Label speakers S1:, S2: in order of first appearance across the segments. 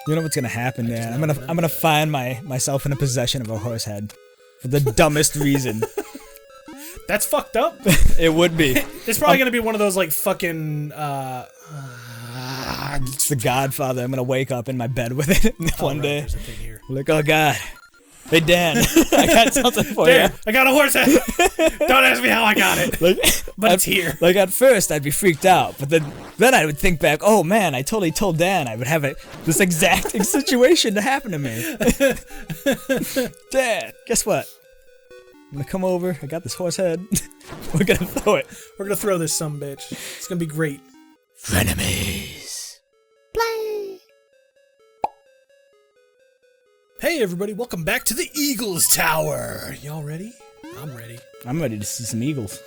S1: You know what's gonna happen, man? I'm gonna find myself in a possession of a horse head for the dumbest reason.
S2: That's fucked up.
S1: It would be.
S2: It's probably gonna be one of those like fucking.
S1: It's the Godfather. I'm gonna wake up in my bed with it one day.
S2: There's a thing here.
S1: Like, oh God. Hey Dan, I got something for
S2: Dan,
S1: you.
S2: I got a horse head. Don't ask me how I got it. But it's here.
S1: Like at first I'd be freaked out, but then I would think back, oh man, I totally told Dan I would have this exact situation to happen to me. Dan, guess what? I'm gonna come over, I got this horse head. We're gonna throw it.
S2: We're gonna throw this sumbitch. It's gonna be great.
S1: Frenemies.
S3: Play.
S2: Hey everybody, welcome back to the Eagles Tower. Y'all ready? I'm ready.
S1: I'm ready to see some eagles.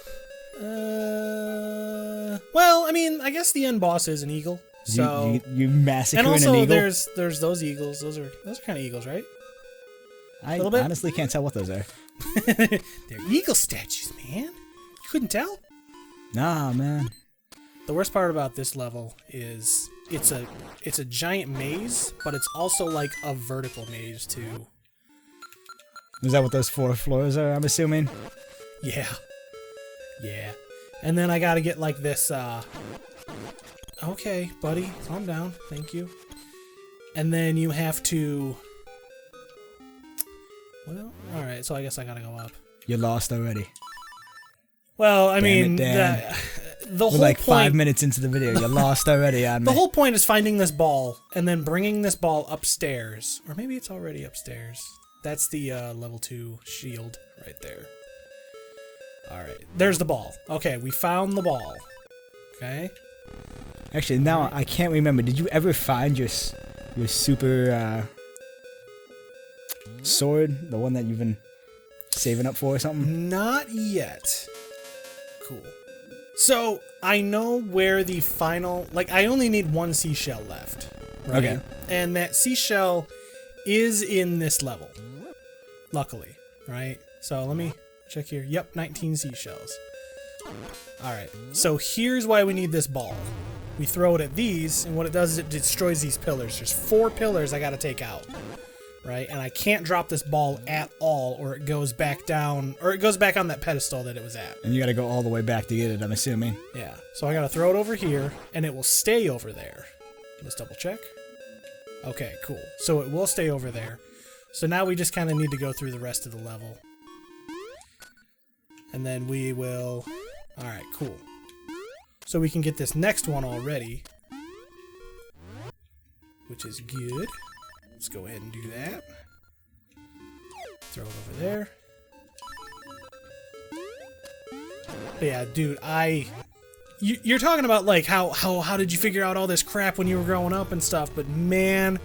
S2: Well, I mean, I guess the end boss is an eagle. So
S1: you massacring
S2: and also
S1: an eagle?
S2: there's those eagles. Those are kind of eagles, right?
S1: I honestly can't tell what those are.
S2: They're eagle statues, man. You couldn't tell?
S1: Nah, man.
S2: The worst part about this level is it's a giant maze, but it's also like a vertical maze too.
S1: Is that what those 4 floors are, I'm assuming?
S2: Yeah. Yeah. And then I gotta get like this, okay, buddy, calm down, thank you. And then you have to... Well, alright, so I guess I gotta go up.
S1: You're lost already.
S2: Well, I mean,
S1: Dan.
S2: the
S1: We're
S2: whole
S1: like
S2: point...
S1: 5 minutes into the video, you're lost already on me.
S2: The whole point is finding this ball, and then bringing this ball upstairs. Or maybe it's already upstairs. That's the level 2 shield right there. Alright, there's the ball. Okay, we found the ball. Okay?
S1: Actually, now I can't remember. Did you ever find your super sword? The one that you've been saving up for or something?
S2: Not yet. Cool. So, I know where the final... Like, I only need 1 seashell left. Right?
S1: Okay.
S2: And that seashell is in this level. Luckily. Right? So, let me check here. Yep, 19 seashells. Alright. So, here's why we need this ball. We throw it at these, and what it does is it destroys these pillars. There's 4 pillars I gotta take out. Right? And I can't drop this ball at all, or it goes back down, or it goes back on that pedestal that it was at.
S1: And you gotta go all the way back to get it, I'm assuming.
S2: Yeah. So I gotta throw it over here, and it will stay over there. Let's double check. Okay, cool. So it will stay over there. So now we just kind of need to go through the rest of the level. And then we will... Alright, cool. So we can get this next one already. Which is good. Let's go ahead and do that. Throw it over there. But yeah, dude, you're talking about like how did you figure out all this crap when you were growing up and stuff, but man,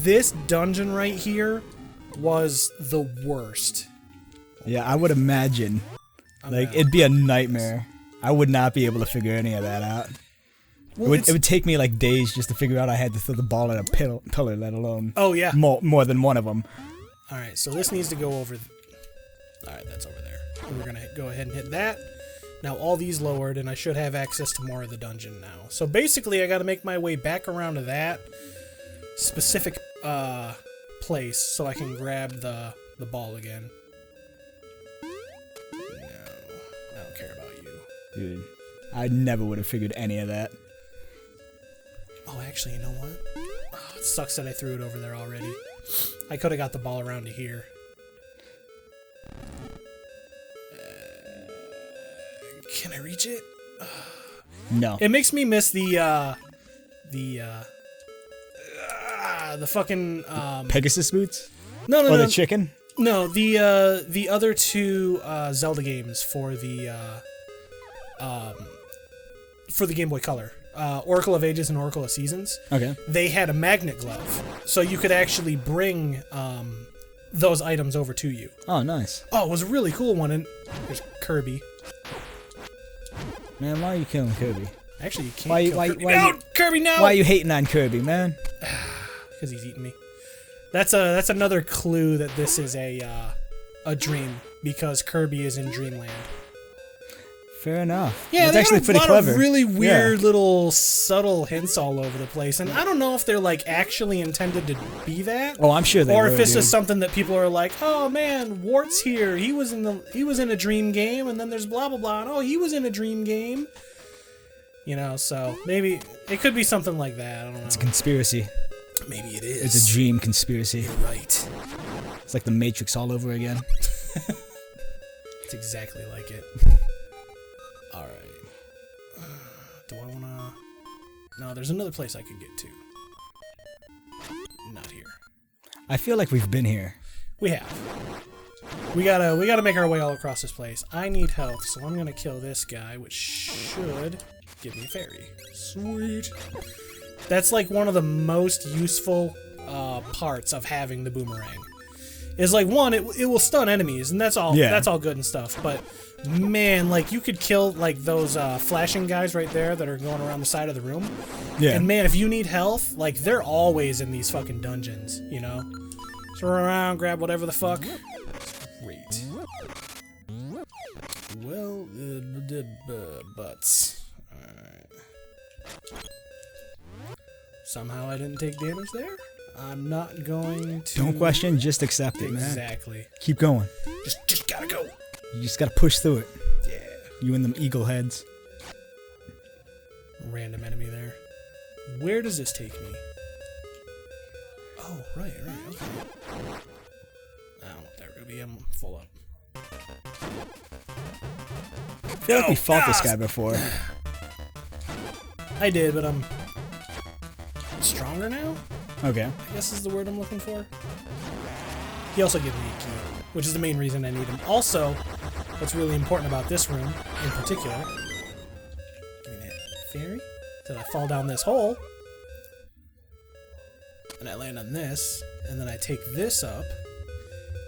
S2: this dungeon right here was the worst.
S1: Yeah, I would imagine. Like, it'd be a nightmare. I would not be able to figure any of that out. Well, it would take me like days just to figure out I had to throw the ball at a pillar, let alone more than one of them.
S2: Alright, so this needs to go over... Alright, that's over there. And we're going to go ahead and hit that. Now all these lowered, and I should have access to more of the dungeon now. So basically, I got to make my way back around to that specific place so I can grab the ball again. No, I don't care about you.
S1: Dude, I never would have figured any of that.
S2: Oh, actually, you know what? Oh, it sucks that I threw it over there already. I could have got the ball around to here. Can I reach it?
S1: No.
S2: It makes me miss the fucking
S1: Pegasus boots?
S2: No,
S1: or the chicken?
S2: No, the other 2 Zelda games for the Game Boy Color. Oracle of Ages and Oracle of Seasons.
S1: Okay.
S2: They had a magnet glove, so you could actually bring those items over to you.
S1: Oh, nice.
S2: Oh, it was a really cool one. And there's Kirby.
S1: Man, why are you killing Kirby?
S2: Actually, you can't kill Kirby. No, Kirby, no!
S1: Why are you hating on Kirby, man?
S2: Because he's eating me. That's another clue that this is a dream, because Kirby is in Dreamland.
S1: Fair enough.
S2: Yeah,
S1: that's actually pretty
S2: lot
S1: clever.
S2: Of really weird little subtle hints all over the place, and I don't know if they're like actually intended to be that.
S1: Oh, I'm sure they
S2: Or
S1: were,
S2: if it's
S1: dude.
S2: just something that people are like, oh man, Wart's here. He was in a dream game, and then there's blah blah blah. And, oh, he was in a dream game. You know, so maybe it could be something like that. I don't know.
S1: It's a conspiracy.
S2: Maybe it is.
S1: It's a dream conspiracy.
S2: You're right.
S1: It's like the Matrix all over again.
S2: It's exactly like it. All right. Do I wanna? No, there's another place I could get to. Not here.
S1: I feel like we've been here.
S2: We have. We gotta make our way all across this place. I need health, so I'm gonna kill this guy, which should give me a fairy. Sweet. That's like one of the most useful parts of having the boomerang. Is like one, it will stun enemies, and that's all.
S1: Yeah.
S2: That's all good and stuff. But man, like you could kill like those flashing guys right there that are going around the side of the room.
S1: Yeah.
S2: And man, if you need health, like they're always in these fucking dungeons, you know. So run around, grab whatever the fuck. Great. Well, butts. Alright. Somehow I didn't take damage there. I'm not going to.
S1: Don't question, just accept it, man.
S2: Exactly.
S1: Keep going.
S2: Just gotta go.
S1: You just gotta push through it.
S2: Yeah.
S1: You and them eagle heads.
S2: Random enemy there. Where does this take me? Oh, right, okay. I don't know what that would be. I'm full up.
S1: I feel like we fought this guy before.
S2: I did, but I'm stronger now?
S1: Okay.
S2: I guess is the word I'm looking for. He also gives me a key, which is the main reason I need him. Also, what's really important about this room, in particular, give me that fairy, that I fall down this hole, and I land on this, and then I take this up,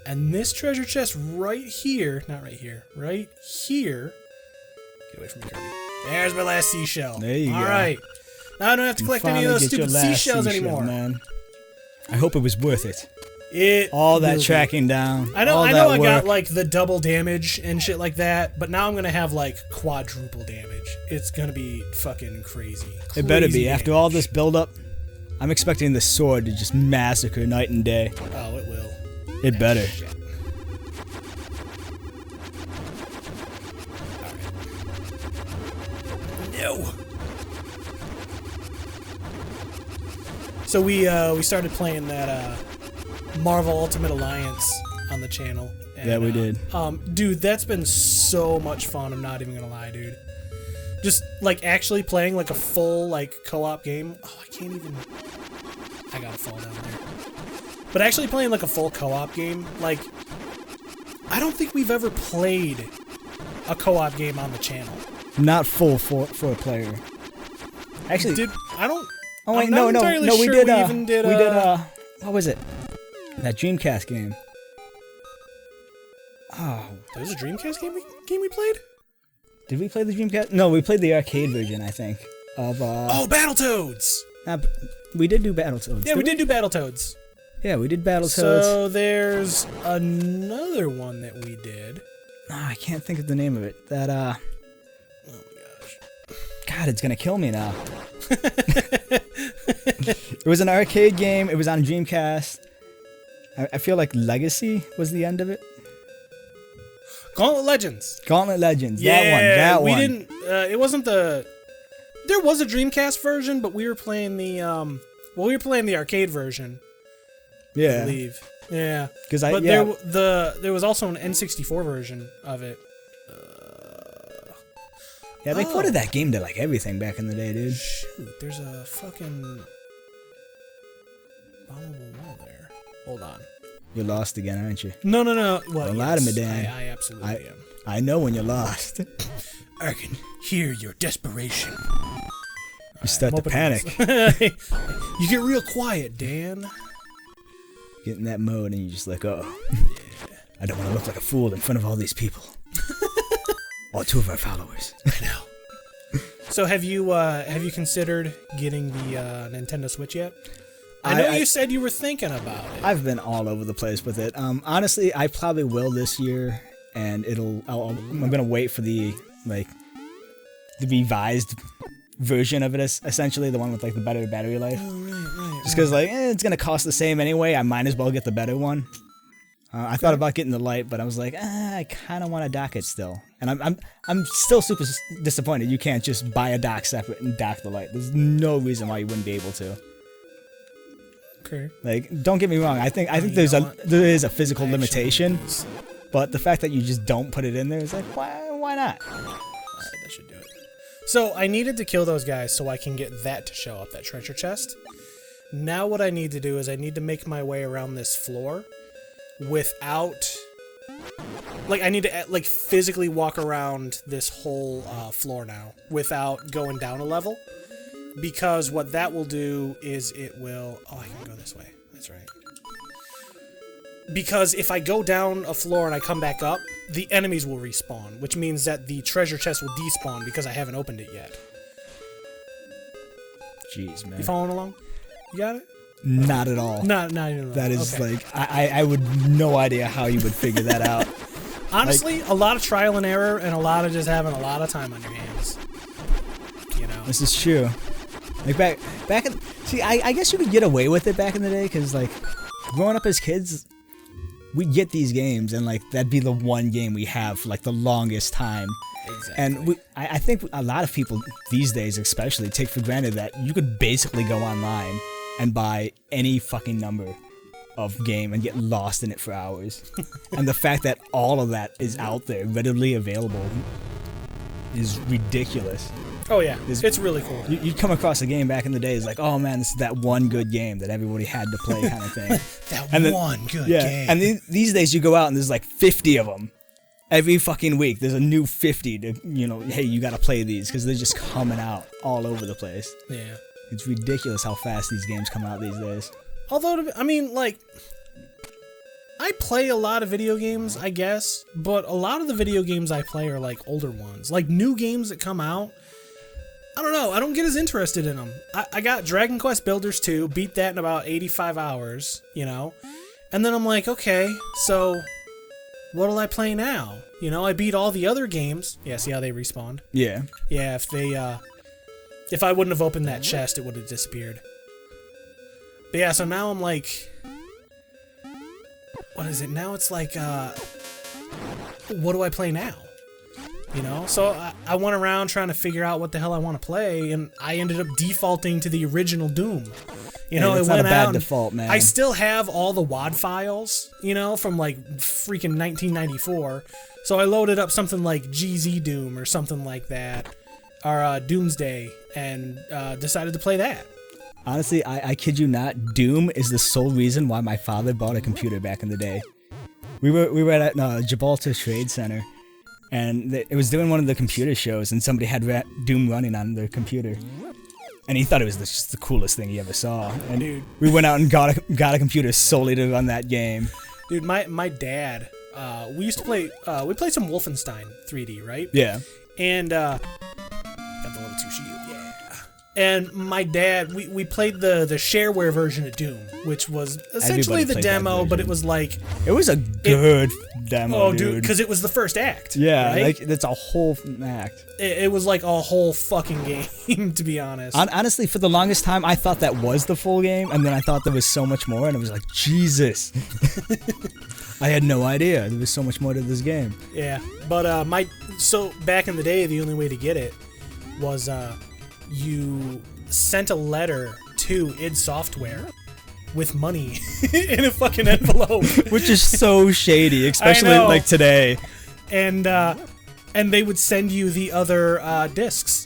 S2: and this treasure chest right here, not right here, right here, get away from me, Kirby. There's my last seashell.
S1: There you go.
S2: Alright. Now I don't have to collect any of those stupid seashells anymore.
S1: Man. I hope it was worth it.
S2: It
S1: all that
S2: will
S1: tracking down.
S2: I know.
S1: All
S2: I
S1: that
S2: know. I
S1: work.
S2: got like the double damage and shit like that, but now I'm gonna have like quadruple damage. It's gonna be fucking crazy.
S1: It better be.
S2: Crazy
S1: After all this build-up, I'm expecting the sword to just massacre night and day.
S2: Oh, it will.
S1: It better.
S2: Shit. No. So we started playing that Marvel Ultimate Alliance on the channel. And,
S1: Yeah, we did.
S2: Dude, that's been so much fun. I'm not even gonna lie, dude. Just like actually playing like a full like co-op game. Oh, I can't even. I gotta fall down there. But actually playing like a full co-op game, like I don't think we've ever played a co-op game on the channel.
S1: Not full for a player. Actually,
S2: I don't.
S1: oh wait,
S2: I'm
S1: no,
S2: not entirely
S1: we
S2: sure
S1: did.
S2: we even did.
S1: We did. What was it? That Dreamcast game. Oh,
S2: There was a Dreamcast game we played?
S1: did we play the Dreamcast? No, we played the arcade version, I think. Of
S2: Oh, Battletoads!
S1: we did do Battletoads.
S2: Yeah, we did do Battletoads.
S1: Yeah, we did Battletoads.
S2: So there's another one that we did.
S1: I can't think of the name of it. That
S2: Oh my gosh.
S1: God, it's gonna kill me now. It was an arcade game. It was on Dreamcast. I feel like Legacy was the end of it.
S2: Gauntlet Legends.
S1: Gauntlet Legends.
S2: Yeah,
S1: that one.
S2: we didn't. It wasn't the. There was a Dreamcast version, but we were playing the we were playing the arcade version. I
S1: Yeah,
S2: believe. Yeah.
S1: because
S2: But there was also an N64 version of it.
S1: yeah, they
S2: Oh.
S1: ported that game to like everything back in the day, dude.
S2: Shoot, there's a fucking bombable wall there. Hold on.
S1: You're lost again, aren't you?
S2: No. Well,
S1: Don't lie to me,
S2: yes,
S1: Dan.
S2: I absolutely am.
S1: I know when you're lost.
S2: I can hear your desperation.
S1: You start to panic.
S2: You get real quiet, Dan.
S1: Get in that mode and you just like, oh, I don't want to look like a fool in front of all these people. All two of our followers.
S2: I know. So have you considered getting the Nintendo Switch yet? I know you said you were thinking about it.
S1: I've been all over the place with it. Honestly, I probably will this year, and I'm gonna wait for the the revised version of it, is essentially the one with like the better battery life.
S2: Oh, right.
S1: Just because like it's gonna cost the same anyway, I might as well get the better one. I thought about getting the light, but I was like, I kind of want a dock it still, and I'm still super disappointed. You can't just buy a dock separate and dock the light. There's no reason why you wouldn't be able to.
S2: Okay.
S1: Like, don't get me wrong. I think there is a physical limitation, but the fact that you just don't put it in there is like, why not?
S2: Alright, that should do it. So I needed to kill those guys so I can get that to show up, that treasure chest. Now what I need to do is I need to make my way around this floor without, like, I need to like physically walk around this whole floor now without going down a level, because what that will do is it will, oh, I can go this way, that's right. Because if I go down a floor and I come back up, the enemies will respawn, which means that the treasure chest will despawn because I haven't opened it yet.
S1: Jeez, man.
S2: You following along? You got it?
S1: Not at all.
S2: Not even.
S1: That is
S2: okay.
S1: like, I would no idea how you would figure that out.
S2: Honestly, like, a lot of trial and error and a lot of just having a lot of time on your hands. You know?
S1: This is true. Like back in, see, I guess you could get away with it back in the day, because like growing up as kids, we'd get these games and like that'd be the one game we have for like the longest time.
S2: Exactly.
S1: And I think a lot of people these days especially take for granted that you could basically go online and buy any fucking number of game and get lost in it for hours. And the fact that all of that is out there, readily available, is ridiculous.
S2: Oh yeah, it's really cool.
S1: You'd come across a game back in the day, it's like, oh man, this is that one good game that everybody had to play kind of thing.
S2: One good game.
S1: And these days you go out and there's like 50 of them. Every fucking week there's a new 50 to, you know, hey, you gotta play these, because they're just coming out all over the place.
S2: Yeah.
S1: It's ridiculous how fast these games come out these days.
S2: Although, I mean, like, I play a lot of video games, I guess, but a lot of the video games I play are like older ones. Like new games that come out, I don't know, I don't get as interested in them. I got Dragon Quest Builders 2, beat that in about 85 hours, you know? And then I'm like, okay, so what'll I play now? You know, I beat all the other games. Yeah, see how they respawned?
S1: Yeah.
S2: Yeah, if I wouldn't have opened that chest, it would have disappeared. But yeah, so now I'm like, what is it? Now it's like, what do I play now? You know? So I went around trying to figure out what the hell I want to play, and I ended up defaulting to the original Doom. You know,
S1: it's
S2: it went
S1: not a bad
S2: out
S1: default, man.
S2: I still have all the WAD files, you know, from like freaking 1994. So I loaded up something like GZ Doom or something like that, or Doomsday, and decided to play that.
S1: Honestly, I kid you not, Doom is the sole reason why my father bought a computer back in the day. We were at Gibraltar Trade Center, and it was doing one of the computer shows, and somebody had Doom running on their computer. And he thought it was just the coolest thing he ever saw. And
S2: Dude.
S1: We went out and got a computer solely to run that game.
S2: Dude, my dad, we used to play, we played some Wolfenstein 3D, right?
S1: Yeah.
S2: And, got the level 2 shield, yeah. And my dad, we played the shareware version of Doom, which was essentially the demo, but it was like...
S1: It was a good demo,
S2: oh, dude, because it was the first act.
S1: Yeah,
S2: right?
S1: like, it's a whole act.
S2: It was like a whole fucking game, to be honest.
S1: Honestly, for the longest time, I thought that was the full game, and then I thought there was so much more, and it was like, Jesus. I had no idea there was so much more to this game.
S2: Yeah, but so back in the day, the only way to get it was you sent a letter to id Software with money in a fucking envelope,
S1: which is so shady, especially like today.
S2: And they would send you the other discs.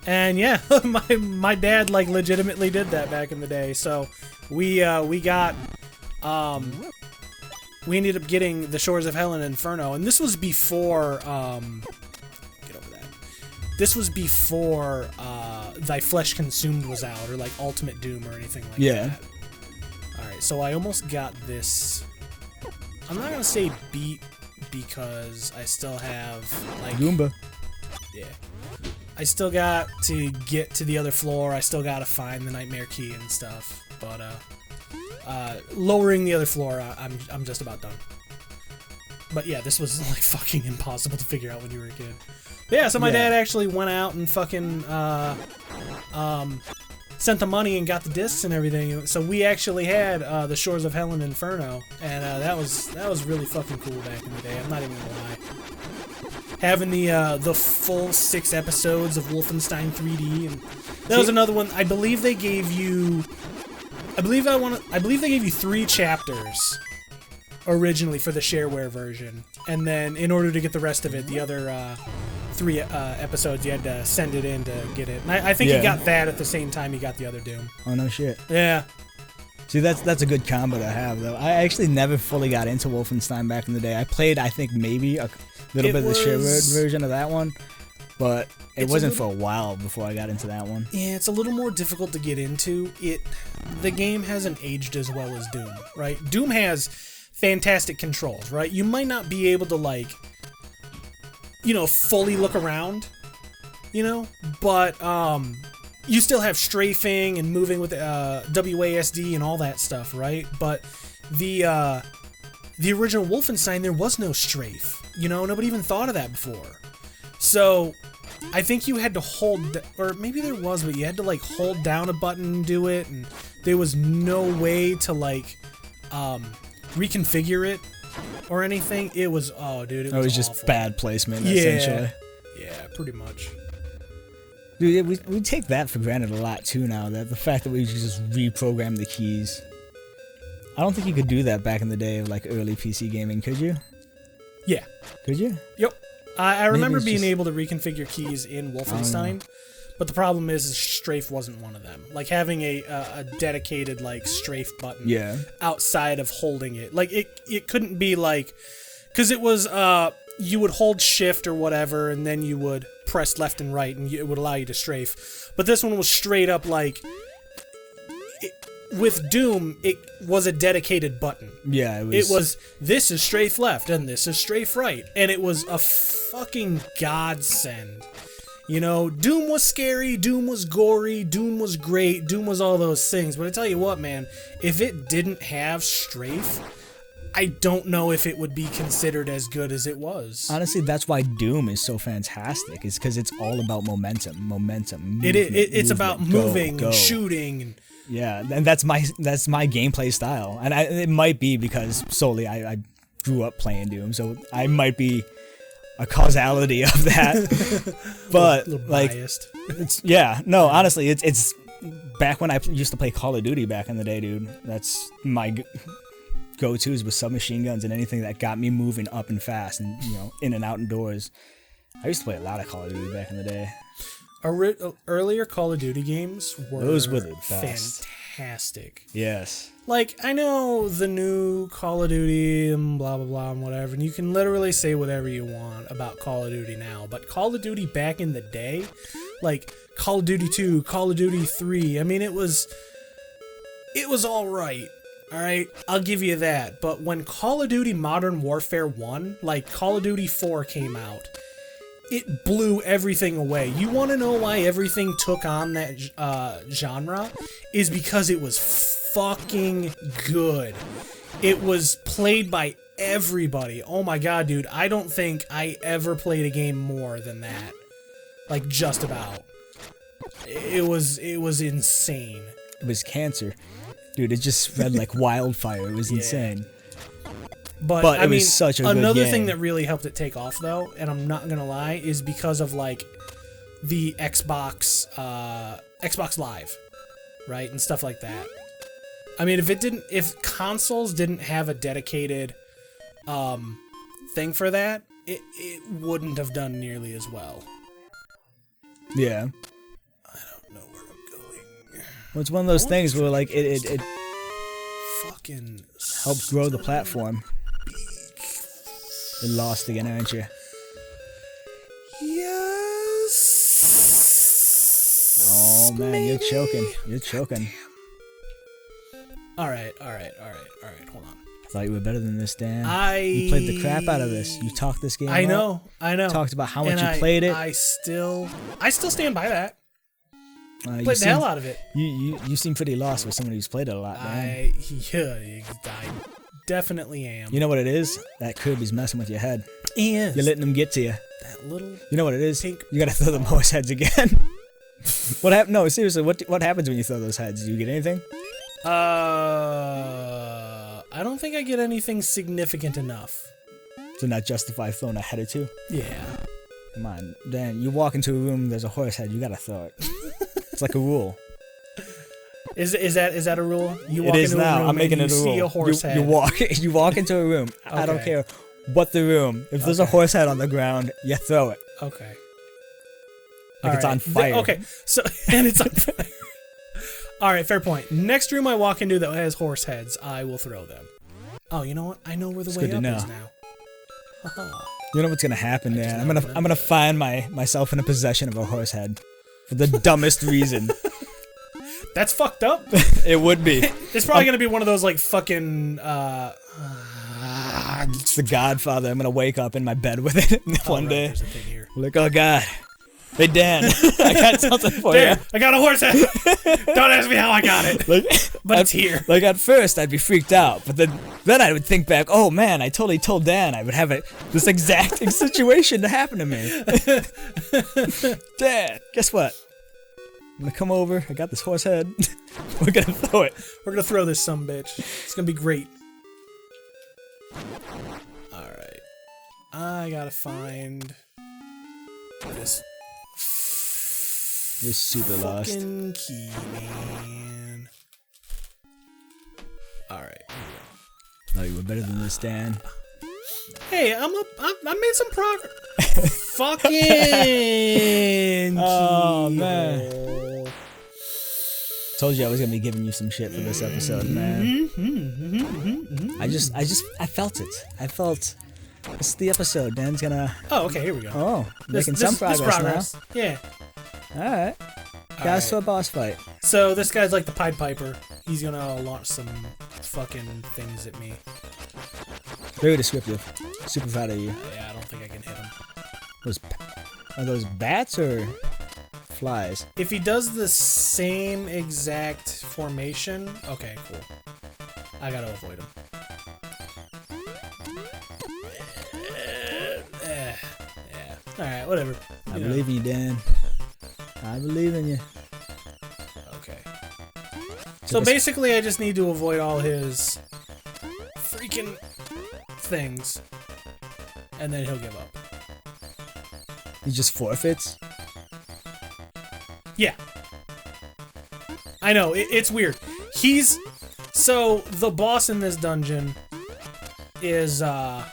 S2: And yeah, my dad like legitimately did that back in the day. So we got we ended up getting The Shores of Hell and Inferno, and this was before get over that. This was before Thy Flesh Consumed was out, or like Ultimate Doom or anything like that. Alright, so I almost got this. I'm not gonna say beat because I still have like
S1: Goomba.
S2: Yeah. I still got to get to the other floor, I still gotta find the Nightmare Key and stuff. But lowering the other floor, I'm just about done. But yeah, this was like fucking impossible to figure out when you were a kid. Yeah, so my dad actually went out and fucking sent the money and got the discs and everything. So we actually had the Shores of Hell and Inferno, and that was really fucking cool back in the day. I'm not even gonna lie. Having the full 6 episodes of Wolfenstein 3D, and that was another one. I believe they gave you. I believe they gave you 3 chapters originally for the shareware version, and then in order to get the rest of it, the other 3 episodes, you had to send it in to get it. And I think he got that at the same time he got the other Doom.
S1: Oh no shit.
S2: Yeah.
S1: See, that's a good combo to have, though. I actually never fully got into Wolfenstein back in the day. I played, I think, maybe a little bit of the shareware version of that one, but it wasn't for a while before I got into that one.
S2: Yeah, it's a little more difficult to get into. The game hasn't aged as well as Doom, right? Doom has fantastic controls, right? You might not be able to, like, fully look around, but you still have strafing and moving with WASD and all that stuff, right? But the original Wolfenstein, there was no strafe. Nobody even thought of that before. So I think you had to hold, or maybe there was, but you had to like hold down a button and do it, and there was no way to like reconfigure it or anything. It was it was
S1: just
S2: awful.
S1: Bad placement, essentially.
S2: Yeah, pretty much.
S1: Dude, we take that for granted a lot too now. That the fact that we just reprogram the keys. I don't think you could do that back in the day of like early PC gaming, could you?
S2: Yeah.
S1: Could you?
S2: Yep. I remember being able to reconfigure keys in Wolfenstein, but the problem is strafe wasn't one of them. Like having a dedicated like strafe button outside of holding it. Like it couldn't be like, because it was you would hold shift or whatever, and then you would press left and right, and it would allow you to strafe. But this one was straight up like, with Doom, it was a dedicated button.
S1: Yeah,
S2: it was this is strafe left and this is strafe right, and it was a fucking godsend. Doom was scary, Doom was gory, Doom was great, Doom was all those things. But I tell you what, man, if it didn't have strafe, I don't know if it would be considered as good as it was.
S1: Honestly, that's why Doom is so fantastic. It's because it's all about momentum.
S2: It's about moving and shooting and.
S1: Yeah, and that's my gameplay style, and it might be because solely I grew up playing Doom, so I might be a causality of that. But
S2: a little
S1: like,
S2: biased.
S1: Honestly, it's back when I used to play Call of Duty back in the day, dude. That's my go-tos with submachine guns and anything that got me moving up and fast and in and out indoors. I used to play a lot of Call of Duty back in the day.
S2: Earlier Call of Duty games were
S1: the best.
S2: Fantastic.
S1: Yes.
S2: Like, I know the new Call of Duty and blah, blah, blah, and whatever, and you can literally say whatever you want about Call of Duty now, but Call of Duty back in the day, like Call of Duty 2, Call of Duty 3, I mean, it was alright. Alright, I'll give you that. But when Call of Duty Modern Warfare 1, like Call of Duty 4 came out, it blew everything away. You want to know why everything took on that genre? Is because it was fucking good. It was played by everybody. Oh my god, dude. I don't think I ever played a game more than that. Like, just about. It was insane.
S1: It was cancer. Dude, it just spread like wildfire. It was insane.
S2: But
S1: I mean, was such a
S2: another
S1: good game.
S2: thing that really helped it take off, though, and I'm not gonna lie, is because of like the Xbox Live, right, and stuff like that. I mean, if consoles didn't have a dedicated thing for that, it wouldn't have done nearly as well.
S1: Yeah.
S2: I don't know where I'm going.
S1: Well, it's one of those things where like it
S2: fucking
S1: helps grow the platform. You're lost again, aren't you?
S2: Yes.
S1: Oh man, maybe. You're choking.
S2: All right. Hold on.
S1: I thought you were better than this, Dan. You played the crap out of this. You talked this game.
S2: I know.
S1: Talked about how much you played it.
S2: I still stand by that. Played the hell out of it.
S1: You seem pretty lost for someone who's played it a lot, man.
S2: I definitely am.
S1: You know what it is? That Kirby's messing with your head.
S2: He is.
S1: You're letting him get to you.
S2: That little.
S1: You know what it is?
S2: Pink.
S1: You gotta throw them horse heads again. What happened? No, seriously. What happens when you throw those heads? Do you get anything?
S2: I don't think I get anything significant enough
S1: to not justify throwing a head or two.
S2: Yeah.
S1: Come on, Dan. You walk into a room. There's a horse head. You gotta throw it. It's like a rule.
S2: Is that a rule? You walk
S1: it is
S2: into
S1: now.
S2: a room
S1: I'm making
S2: and
S1: it a
S2: you
S1: rule.
S2: See a horse head.
S1: You walk into a room. Okay. I don't care what the room. If there's a horse head on the ground, you throw it.
S2: Okay.
S1: Like it's on fire.
S2: Okay. So and it's on fire. All right, fair point. Next room I walk into that has horse heads, I will throw them. Oh, you know what? I know where the way up is now.
S1: You know what's gonna happen, Dan? I'm gonna find myself in a possession of a horse head for the dumbest reason.
S2: That's fucked up.
S1: It would be.
S2: It's probably gonna be one of those like fucking.
S1: It's the Godfather. I'm gonna wake up in my bed with it one day.
S2: There's a thing here.
S1: Like, oh God. Hey Dan, I got something for you.
S2: I got a horse head. Don't ask me how I got it. But it's here.
S1: Like at first I'd be freaked out, but then I would think back, oh man, I totally told Dan I would have this exact situation to happen to me. Dan, guess what? I'm gonna come over, I got this horse head. We're gonna throw it.
S2: We're gonna throw this sumbitch. It's gonna be great. Alright. I gotta find this.
S1: You're super lost.
S2: Fucking key, man. Alright.
S1: No, you were better than this, Dan.
S2: Hey, I made some progress. Fucking
S1: oh, man. Told you I was gonna be giving you some shit for this episode, man. I felt it. I felt this is the episode. Dan's gonna.
S2: Oh, okay, here we go.
S1: Oh, making some progress now.
S2: Yeah.
S1: Alright. Guys, to a boss fight.
S2: So this guy's like the Pied Piper. He's gonna launch some fucking things at me.
S1: Very descriptive. Super proud of you.
S2: Yeah, I don't think I can hit him.
S1: Are those bats or flies?
S2: If he does the same exact formation, okay, cool. I gotta avoid him. Yeah. Alright, whatever.
S1: I believe in you, Dan. I believe in you.
S2: Okay. So basically I just need to avoid all his freaking things. And then he'll give up.
S1: He just forfeits?
S2: Yeah. I know, it's weird. So, the boss in this dungeon is, I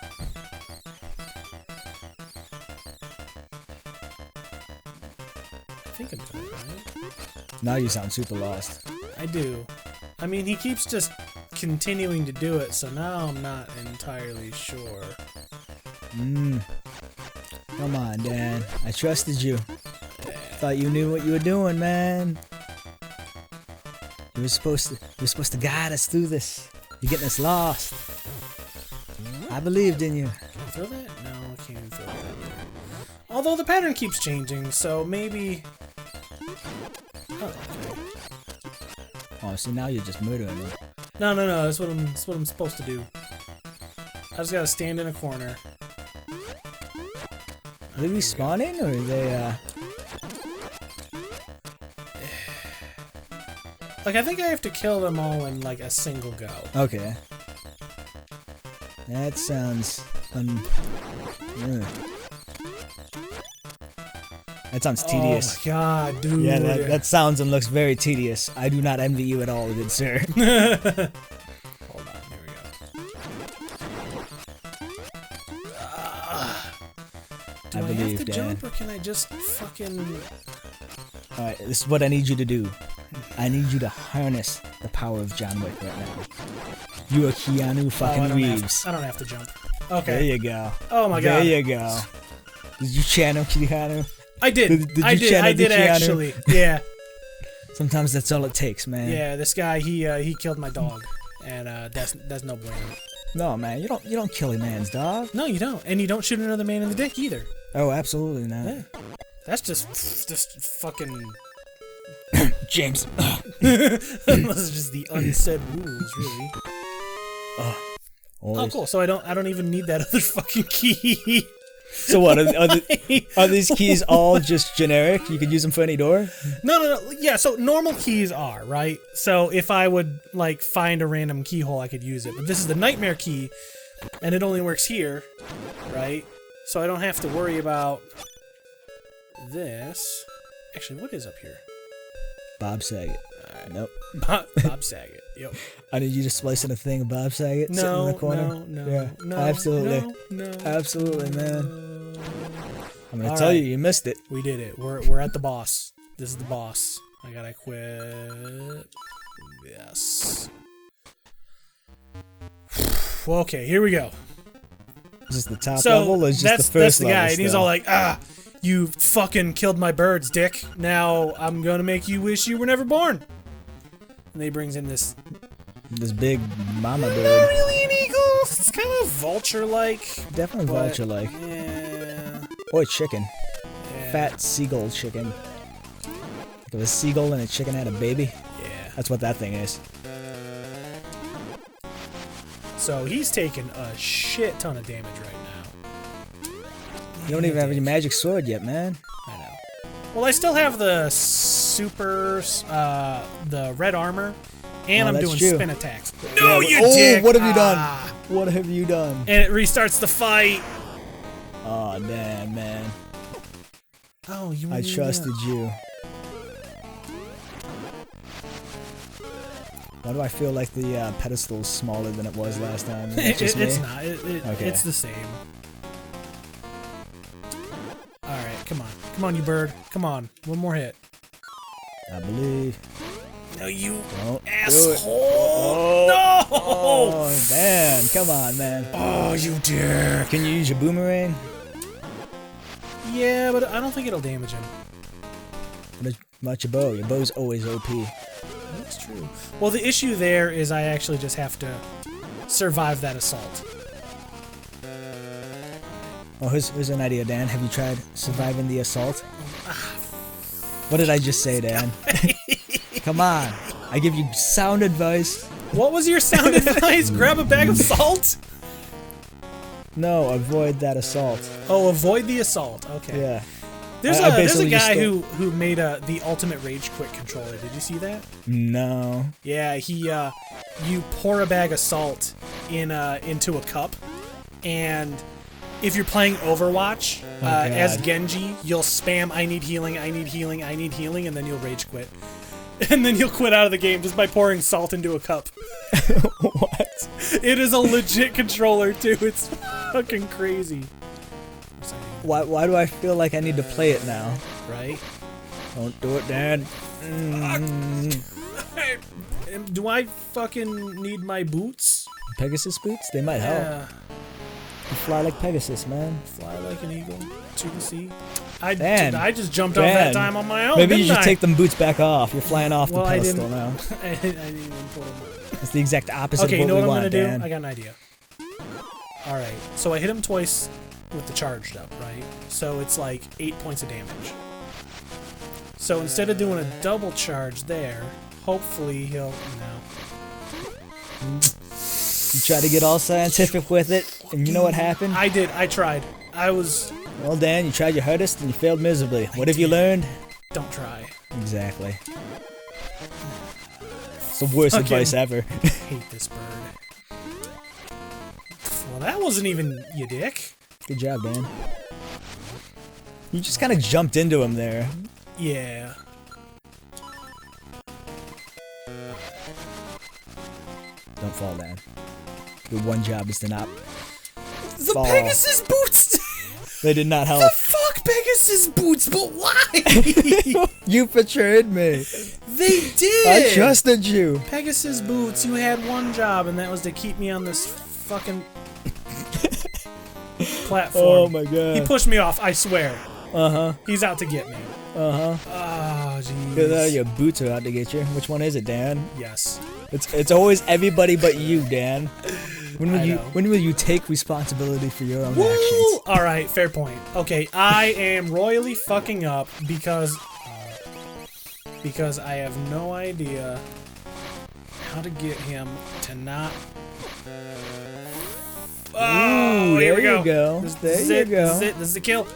S2: think I'm doing it right.
S1: Now you sound super lost.
S2: I do. I mean, he keeps just continuing to do it, so now I'm not entirely sure.
S1: Come on, Dan. I trusted you. Thought you knew what you were doing, man. You were supposed to guide us through this. You're getting us lost. I believed in you.
S2: Can I throw that? No, I can't even throw that. Although the pattern keeps changing, so maybe. Oh, okay.
S1: Oh, see now you're just murdering me.
S2: No. That's what I'm supposed to do. I just gotta stand in a corner.
S1: Are they respawning or are they
S2: Like, I think I have to kill them all in, like, a single go.
S1: Okay. That sounds That sounds tedious.
S2: Oh my god, dude.
S1: Yeah, that sounds and looks very tedious. I do not envy you at all, good sir.
S2: Hold on, here we go. Do I
S1: believe,
S2: have to
S1: Dan.
S2: jump, or can I just fucking...
S1: Alright, this is what I need you to do. I need you to harness the power of John Wick right now. You are Keanu fucking Reeves.
S2: I don't have to jump. Okay.
S1: There you go.
S2: Oh my god.
S1: There you go. Did you channel Keanu?
S2: I did.
S1: Did
S2: I did actually. Yeah.
S1: Sometimes that's all it takes, man.
S2: Yeah, this guy he killed my dog, and that's no bueno.
S1: No, man, you don't kill a man's dog.
S2: No, you don't, and you don't shoot another man in the dick either.
S1: Oh, absolutely not.
S2: Yeah. That's just fucking
S1: James.
S2: Those are just the unsaid rules, really.
S1: Always.
S2: Oh, cool. So I don't even need that other fucking key.
S1: So what? Are these keys all just generic? You could use them for any door?
S2: No. Yeah, so normal keys are, right? So if I would, like, find a random keyhole, I could use it. But this is the nightmare key, and it only works here, right? So I don't have to worry about this. Actually, what is up here?
S1: Bob Saget. Nope.
S2: Bob Saget. Yep.
S1: I need you to splice in a thing of Bob Saget sitting in the corner.
S2: No.
S1: Absolutely.
S2: No.
S1: Absolutely, man. I'm gonna
S2: All
S1: tell
S2: right.
S1: you, you missed it.
S2: We did it. We're at the boss. This is the boss. I gotta quit. Yes. Well, okay, here we go.
S1: Is this the top
S2: So
S1: level or is
S2: that's
S1: just the first
S2: the
S1: level?
S2: guy, and he's
S1: still?
S2: all like, you fucking killed my birds, dick. Now I'm gonna make you wish you were never born. And he brings in this.
S1: This big mama
S2: Not
S1: bird.
S2: really an eagle. It's kind of vulture-like.
S1: Definitely
S2: but-
S1: vulture-like.
S2: Yeah.
S1: Or chicken.
S2: Yeah.
S1: Fat seagull chicken. Like if a seagull and a chicken had a baby.
S2: Yeah.
S1: That's what that thing is.
S2: So he's taking a shit ton of damage right now.
S1: You don't even have your magic sword yet, man.
S2: I know. Well, I still have the super, the red armor, and
S1: Oh,
S2: I'm
S1: that's
S2: doing
S1: true.
S2: spin attacks. No,
S1: Yeah,
S2: you
S1: oh,
S2: dick!
S1: what have you
S2: Ah.
S1: done? What have you done?
S2: And it restarts the fight.
S1: Oh, damn, man.
S2: Oh, you.
S1: I trusted you. Why do I feel like the pedestal's smaller than it was last time? Is it just me?
S2: It's not.
S1: Okay.
S2: It's the same. All right, come on, you bird. Come on, one more hit.
S1: I believe.
S2: No, you
S1: Don't do it.
S2: asshole! No!
S1: Oh, man. Come on, man.
S2: Oh, you dick!
S1: Can you use your boomerang?
S2: Yeah, but I don't think it'll damage him.
S1: What about your bow? Your bow's always OP.
S2: That's true. Well, the issue there is I actually just have to survive that assault.
S1: Oh, here's an idea, Dan. Have you tried surviving the assault? What did I just say, Dan? Come on. I give you sound advice.
S2: What was your sound advice? Grab a bag of salt?
S1: No, avoid that assault.
S2: Oh, avoid the assault. Okay.
S1: Yeah.
S2: There's
S1: I
S2: a
S1: basically just
S2: guy
S1: don't-
S2: who made the ultimate rage quit controller. Did you see that?
S1: No.
S2: Yeah, you pour a bag of salt into a cup, and if you're playing Overwatch as
S1: God.
S2: Genji, you'll spam I need healing, I need healing, I need healing, and then you'll rage quit. And then you'll quit out of the game just by pouring salt into a cup.
S1: What?
S2: It is a legit controller too. It's fucking crazy.
S1: Why do I feel like I need to play it now?
S2: Right?
S1: Don't do it, Dan.
S2: Do I fucking need my boots?
S1: Pegasus boots? They might help.
S2: Yeah.
S1: You fly like Pegasus, man.
S2: Fly like an eagle to the sea. I
S1: Dan.
S2: just jumped off that
S1: Dan.
S2: time on my own.
S1: Maybe you
S2: didn't
S1: should
S2: I?
S1: take them boots back off. You're flying off
S2: Well,
S1: the
S2: I
S1: pedestal
S2: didn't-
S1: now.
S2: I didn't even put them on.
S1: It's the exact opposite
S2: Okay,
S1: of
S2: you
S1: what
S2: know
S1: we
S2: what I'm
S1: want,
S2: gonna do?
S1: Dan.
S2: I got an idea. Alright, so I hit him twice with the charged up, right? So it's like 8 points of damage. So instead of doing a double charge there, hopefully he'll,
S1: You try to get all scientific with it, and you know what happened?
S2: I did, I tried. I was,
S1: Well, Dan, you tried your hardest and you failed miserably. What have you
S2: did.
S1: learned?
S2: don't try.
S1: Exactly. It's the worst
S2: Fucking-
S1: advice ever.
S2: Hate this bird. Well, that wasn't even you dick.
S1: Good job, Dan. You just kind of jumped into him there.
S2: Yeah.
S1: Don't fall, Dan. Your one job is to not.
S2: The
S1: Fall.
S2: Pegasus boots!
S1: They did not
S2: The
S1: help.
S2: fuck Pegasus boots, but why?
S1: You betrayed me.
S2: They did!
S1: I trusted you.
S2: Pegasus boots, you had one job, and that was to keep me on this fucking platform.
S1: Oh my
S2: He
S1: god.
S2: pushed me off, I swear.
S1: Uh-huh.
S2: He's out to get me.
S1: Uh-huh.
S2: Oh,
S1: Good,
S2: jeez.
S1: your boots are out to get you. Which one is it, Dan?
S2: Yes.
S1: It's always everybody but you, Dan. When will
S2: I
S1: you
S2: know.
S1: when will you take responsibility for your own
S2: Woo!
S1: actions?
S2: Alright, fair point. Okay, I am royally fucking up because... because I have no idea how to get him to not. Oh,
S1: Ooh,
S2: here we
S1: there you
S2: go.
S1: go.
S2: This
S1: There
S2: is
S1: you
S2: it.
S1: go.
S2: This is it. This is the kill. No,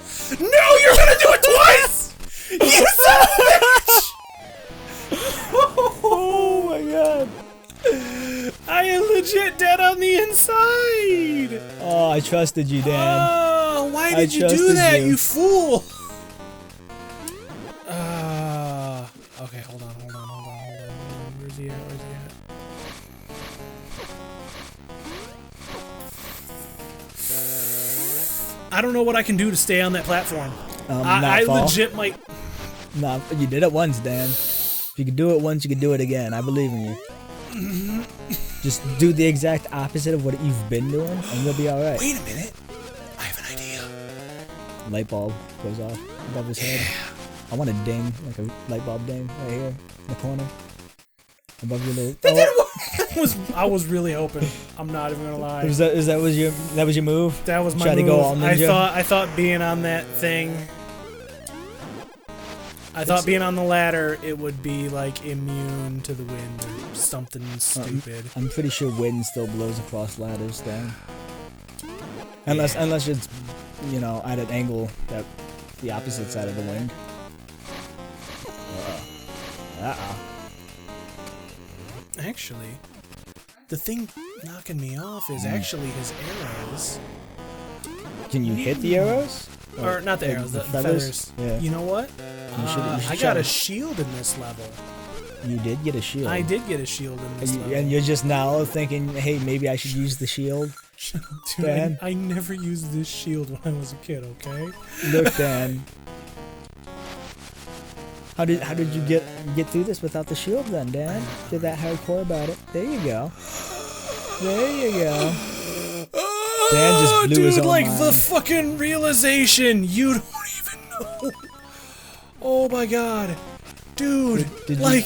S2: you're gonna do it twice. You son of a bitch!
S1: Oh my god.
S2: I am legit dead on the inside.
S1: Oh, I trusted you, Dan.
S2: Oh, why
S1: I
S2: did you do
S1: trusted
S2: that,
S1: you.
S2: you fool? Okay, hold on. Where's he at? I don't know what I can do to stay on that platform. I
S1: fall.
S2: legit might.
S1: Nah, you did it once, Dan. If you can do it once, you can do it again. I believe in you. Just do the exact opposite of what you've been doing, and you'll be alright.
S2: Wait a minute. I have an idea.
S1: Light bulb goes off above his head. I want a ding, like a light bulb ding, right here in the corner. Above your little.
S2: That didn't work. I was really hoping. I'm not even gonna lie.
S1: That was your move?
S2: That was my
S1: Try
S2: move.
S1: to go all ninja?
S2: I thought being on that thing. I thought being on the ladder, it would be like immune to the wind or something stupid.
S1: I'm pretty sure wind still blows across ladders, Dan. Unless it's, you know, at an angle that the opposite side of the wind.
S2: Actually, the thing knocking me off is actually his arrows.
S1: Can you hit the arrows?
S2: Or not the arrows, the feathers.
S1: Yeah.
S2: You know what?
S1: You should
S2: I got a shield in this level.
S1: You did get a shield.
S2: I did get a shield in this level.
S1: And you're just now thinking, hey, maybe I should use the shield?
S2: Dude,
S1: Dan?
S2: I never used this shield when I was a kid, okay?
S1: Look, Dan. How did you get through this without the shield then, Dan? You're that hardcore about it. There you go. There you go. Dan just blew his own
S2: like
S1: mind.
S2: the fucking realization you don't even know. Oh my god. Dude,
S1: Did you-
S2: like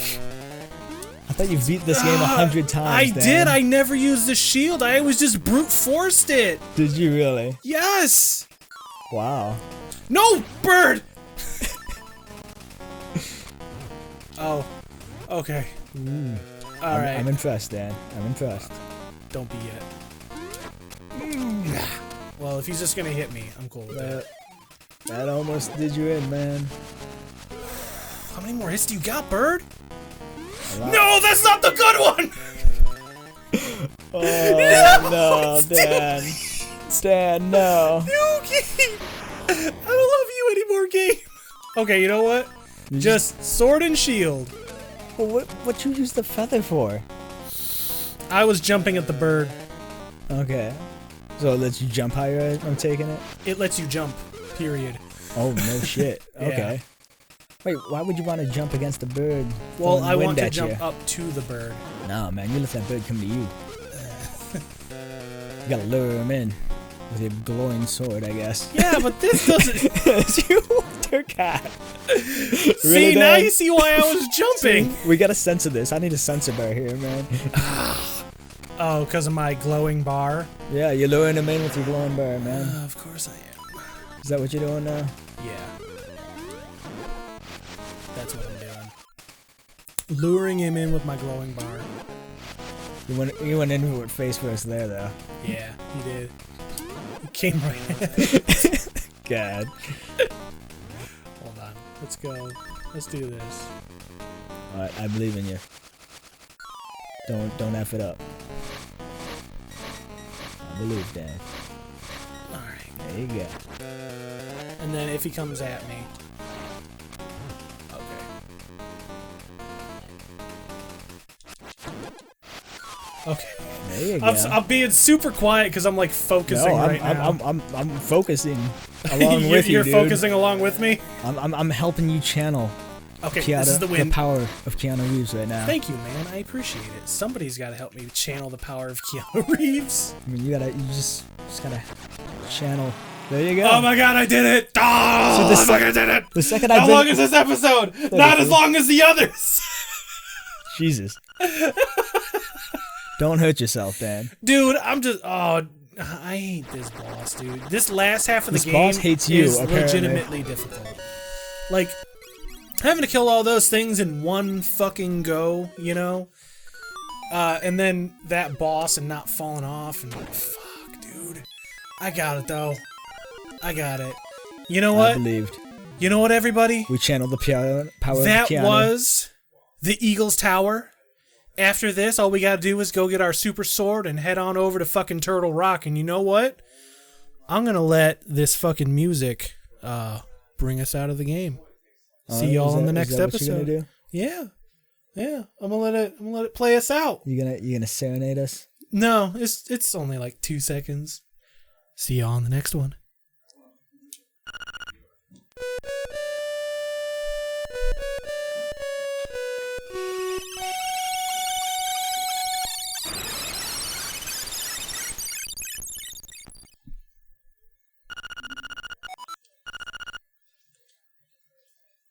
S1: I thought you beat this game 100 times,
S2: I
S1: Dan.
S2: did. I never used the shield. I always just brute forced it.
S1: Did you really?
S2: Yes.
S1: Wow.
S2: No, bird. Oh. Okay. All right.
S1: I'm impressed, Dan. I'm impressed.
S2: Don't be yet. Well, if he's just gonna hit me, I'm cool with that.
S1: That almost did you in, man.
S2: How many more hits do you got, bird?
S1: A lot.
S2: No, that's not the good one.
S1: Oh no, Dan. Dan, no.
S2: You game. I don't love you anymore, game. Okay, you know what? Just sword and shield.
S1: Well, what you use the feather for?
S2: I was jumping at the bird.
S1: Okay. So it lets you jump higher, I'm taking it?
S2: It lets you jump, period.
S1: Oh, no shit. Okay. Wait, why would you want to jump against the bird?
S2: Well,
S1: throwing
S2: I
S1: wind
S2: want to
S1: at
S2: jump
S1: you?
S2: up to the bird.
S1: No, man, you let that bird come to you. You gotta lure him in with your glowing sword, I guess.
S2: Yeah, but this doesn't...
S1: You dear God.
S2: See, now you see why I was jumping.
S1: See, we gotta censor this. I need a censor bar here, man.
S2: Oh, because of my glowing bar?
S1: Yeah, you're luring him in with your glowing bar, man.
S2: Of course I am.
S1: Is that what you're doing now?
S2: Yeah. That's what I'm doing. Luring him in with my glowing bar.
S1: You went into it face first there, though.
S2: Yeah, he did. He came right at
S1: God.
S2: Hold on. Let's go. Let's do this.
S1: Alright, I believe in you. Don't F it up. I believe, Dan.
S2: Alright.
S1: There you go.
S2: And then if he comes at me... Okay.
S1: There you go.
S2: I'm being super quiet because I'm like focusing right now.
S1: I'm focusing along with you,
S2: You're
S1: dude.
S2: focusing along with me?
S1: I'm helping you channel.
S2: Okay, this is the
S1: the
S2: win.
S1: power of Keanu Reeves right now.
S2: Thank you, man. I appreciate it. Somebody's got to help me channel the power of Keanu Reeves.
S1: I mean, you just gotta channel. There you go.
S2: Oh my god, I did it! Oh,
S1: So
S2: I did it!
S1: The second
S2: How long is this episode? Not as long as the others!
S1: Jesus. Don't hurt yourself, Dan.
S2: Dude, I'm just... Oh, I hate this boss, dude. This last half of the
S1: This
S2: game
S1: boss hates you,
S2: is
S1: apparently.
S2: legitimately difficult. Like, having to kill all those things in one fucking go, you know? And then that boss and not falling off and fuck, dude. I got it though. I got it. You know what?
S1: I believed.
S2: You know what, everybody?
S1: We channeled the power of the
S2: That
S1: piano.
S2: was the Eagle's Tower. After this, all we gotta do is go get our super sword and head on over to fucking Turtle Rock. And you know what? I'm gonna let this fucking music bring us out of the game. See y'all in the next episode.
S1: Do?
S2: Yeah. I'm gonna let it play us out.
S1: You gonna serenade us?
S2: No, it's only like 2 seconds. See y'all on the next one.